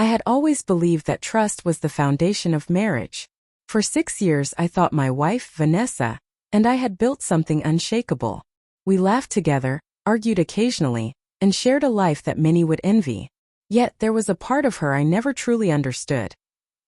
I had always believed that trust was the foundation of marriage. For 6 years I thought my wife, Vanessa, and I had built something unshakable. We laughed together, argued occasionally, and shared a life that many would envy. Yet there was a part of her I never truly understood.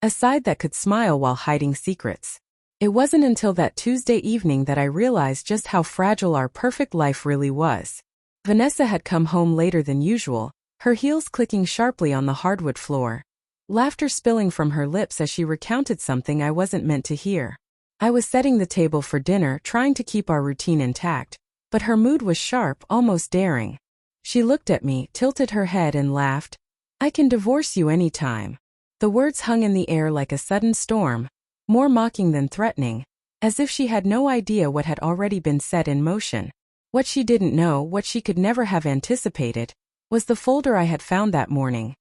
A side that could smile while hiding secrets. It wasn't until that Tuesday evening that I realized just how fragile our perfect life really was. Vanessa had come home later than usual, her heels clicking sharply on the hardwood floor. Laughter spilling from her lips as she recounted something I wasn't meant to hear. I was setting the table for dinner, trying to keep our routine intact, but her mood was sharp, almost daring. She looked at me, tilted her head and laughed. "I can divorce you anytime." The words hung in the air like a sudden storm, more mocking than threatening, as if she had no idea what had already been set in motion. What she didn't know, what she could never have anticipated, was the folder I had found that morning.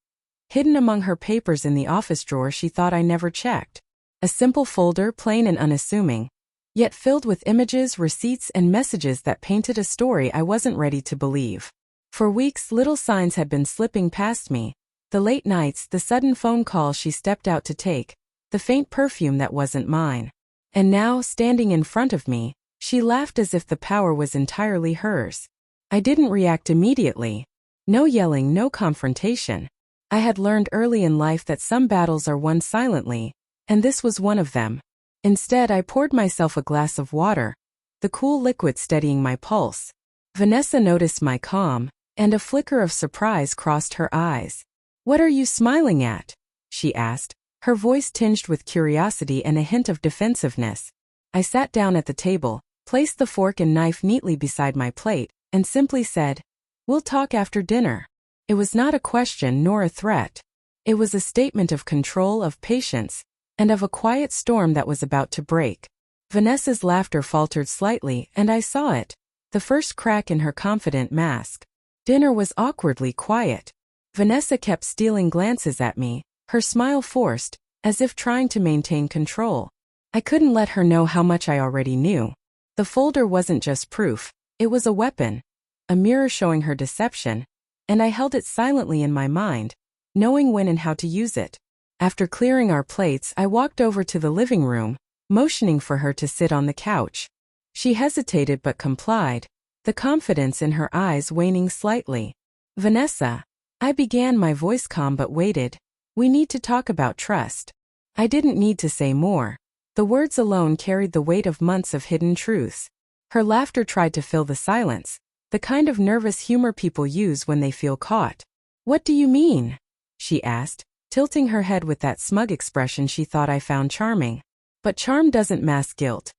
Hidden among her papers in the office drawer she thought I never checked. A simple folder, plain and unassuming, yet filled with images, receipts, and messages that painted a story I wasn't ready to believe. For weeks, little signs had been slipping past me. The late nights, the sudden phone calls she stepped out to take, the faint perfume that wasn't mine. And now, standing in front of me, she laughed as if the power was entirely hers. I didn't react immediately. No yelling, no confrontation. I had learned early in life that some battles are won silently, and this was one of them. Instead, I poured myself a glass of water, the cool liquid steadying my pulse. Vanessa noticed my calm, and a flicker of surprise crossed her eyes. "What are you smiling at?" she asked, her voice tinged with curiosity and a hint of defensiveness. I sat down at the table, placed the fork and knife neatly beside my plate, and simply said, "We'll talk after dinner." It was not a question nor a threat. It was a statement of control, of patience, and of a quiet storm that was about to break. Vanessa's laughter faltered slightly, and I saw it, the first crack in her confident mask. Dinner was awkwardly quiet. Vanessa kept stealing glances at me, her smile forced, as if trying to maintain control. I couldn't let her know how much I already knew. The folder wasn't just proof, it was a weapon, a mirror showing her deception, and I held it silently in my mind, knowing when and how to use it. After clearing our plates, I walked over to the living room, motioning for her to sit on the couch. She hesitated but complied, the confidence in her eyes waning slightly. "Vanessa," I began, my voice calm but weighted, "we need to talk about trust." I didn't need to say more. The words alone carried the weight of months of hidden truths. Her laughter tried to fill the silence, the kind of nervous humor people use when they feel caught. "What do you mean?" she asked, tilting her head with that smug expression she thought I found charming. But charm doesn't mask guilt.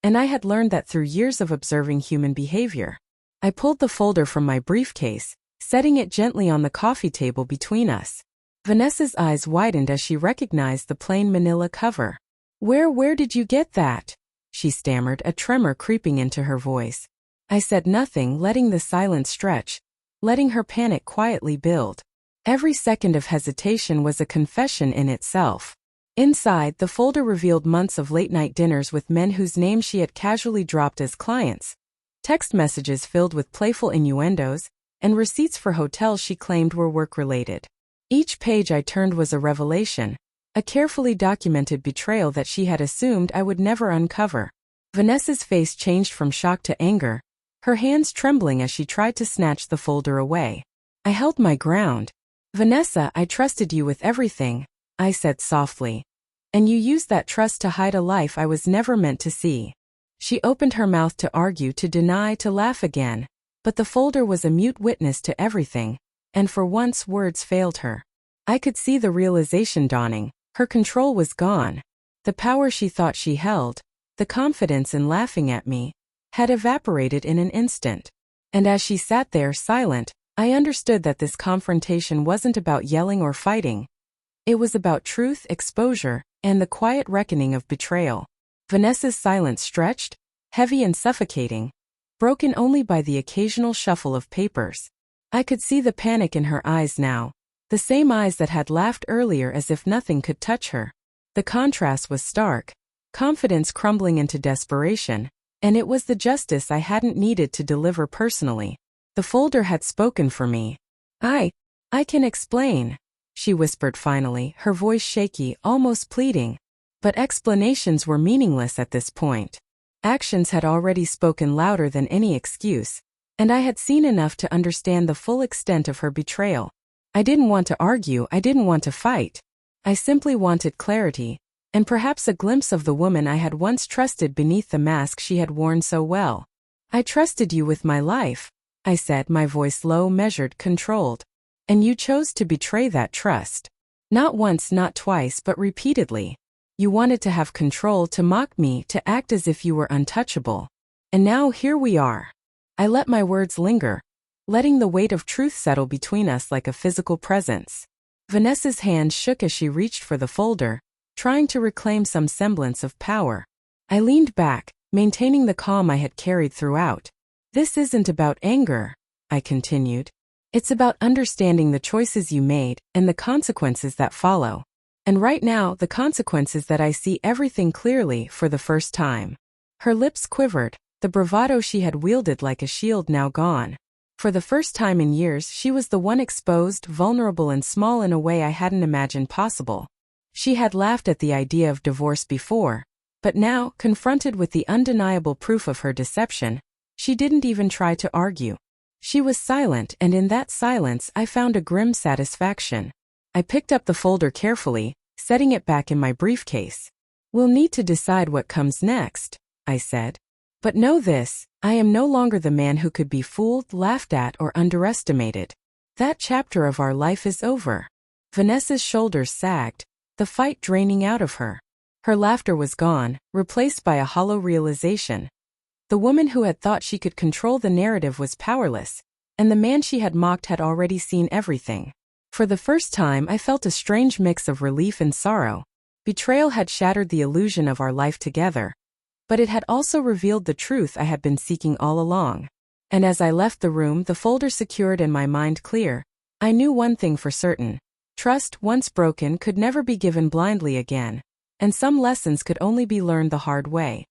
And I had learned that through years of observing human behavior. I pulled the folder from my briefcase, setting it gently on the coffee table between us. Vanessa's eyes widened as she recognized the plain manila cover. Where did you get that?" she stammered, a tremor creeping into her voice. I said nothing, letting the silence stretch, letting her panic quietly build. Every second of hesitation was a confession in itself. Inside, the folder revealed months of late-night dinners with men whose names she had casually dropped as clients, text messages filled with playful innuendos, and receipts for hotels she claimed were work-related. Each page I turned was a revelation, a carefully documented betrayal that she had assumed I would never uncover. Vanessa's face changed from shock to anger, her hands trembling as she tried to snatch the folder away. I held my ground. "Vanessa, I trusted you with everything," I said softly. "And you used that trust to hide a life I was never meant to see." She opened her mouth to argue, to deny, to laugh again. But the folder was a mute witness to everything, and for once words failed her. I could see the realization dawning. Her control was gone. The power she thought she held, the confidence in laughing at me, had evaporated in an instant. And as she sat there silent, I understood that this confrontation wasn't about yelling or fighting. It was about truth, exposure, and the quiet reckoning of betrayal. Vanessa's silence stretched, heavy and suffocating, broken only by the occasional shuffle of papers. I could see the panic in her eyes now, the same eyes that had laughed earlier as if nothing could touch her. The contrast was stark, confidence crumbling into desperation, and it was the justice I hadn't needed to deliver personally. The folder had spoken for me. I can explain," she whispered finally, her voice shaky, almost pleading. But explanations were meaningless at this point. Actions had already spoken louder than any excuse, and I had seen enough to understand the full extent of her betrayal. I didn't want to argue, I didn't want to fight. I simply wanted clarity, and perhaps a glimpse of the woman I had once trusted beneath the mask she had worn so well. I trusted you with my life, I said, my voice low, measured, controlled. And you chose to betray that trust. Not once, not twice, but repeatedly. You wanted to have control, to mock me, to act as if you were untouchable. And now here we are. I let my words linger, letting the weight of truth settle between us like a physical presence. Vanessa's hand shook as she reached for the folder, trying to reclaim some semblance of power. I leaned back, maintaining the calm I had carried throughout. This isn't about anger, I continued. It's about understanding the choices you made and the consequences that follow. And right now, the consequences that I see everything clearly for the first time. Her lips quivered, the bravado she had wielded like a shield now gone. For the first time in years, she was the one exposed, vulnerable and small in a way I hadn't imagined possible. She had laughed at the idea of divorce before, but now, confronted with the undeniable proof of her deception, she didn't even try to argue. She was silent, and in that silence I found a grim satisfaction. I picked up the folder carefully, setting it back in my briefcase. We'll need to decide what comes next, I said. But know this, I am no longer the man who could be fooled, laughed at, or underestimated. That chapter of our life is over. Vanessa's shoulders sagged, the fight draining out of her. Her laughter was gone, replaced by a hollow realization. The woman who had thought she could control the narrative was powerless, and the man she had mocked had already seen everything. For the first time, I felt a strange mix of relief and sorrow. Betrayal had shattered the illusion of our life together, but it had also revealed the truth I had been seeking all along. And as I left the room, the folder secured and my mind clear, I knew one thing for certain. Trust, once broken, could never be given blindly again, and some lessons could only be learned the hard way.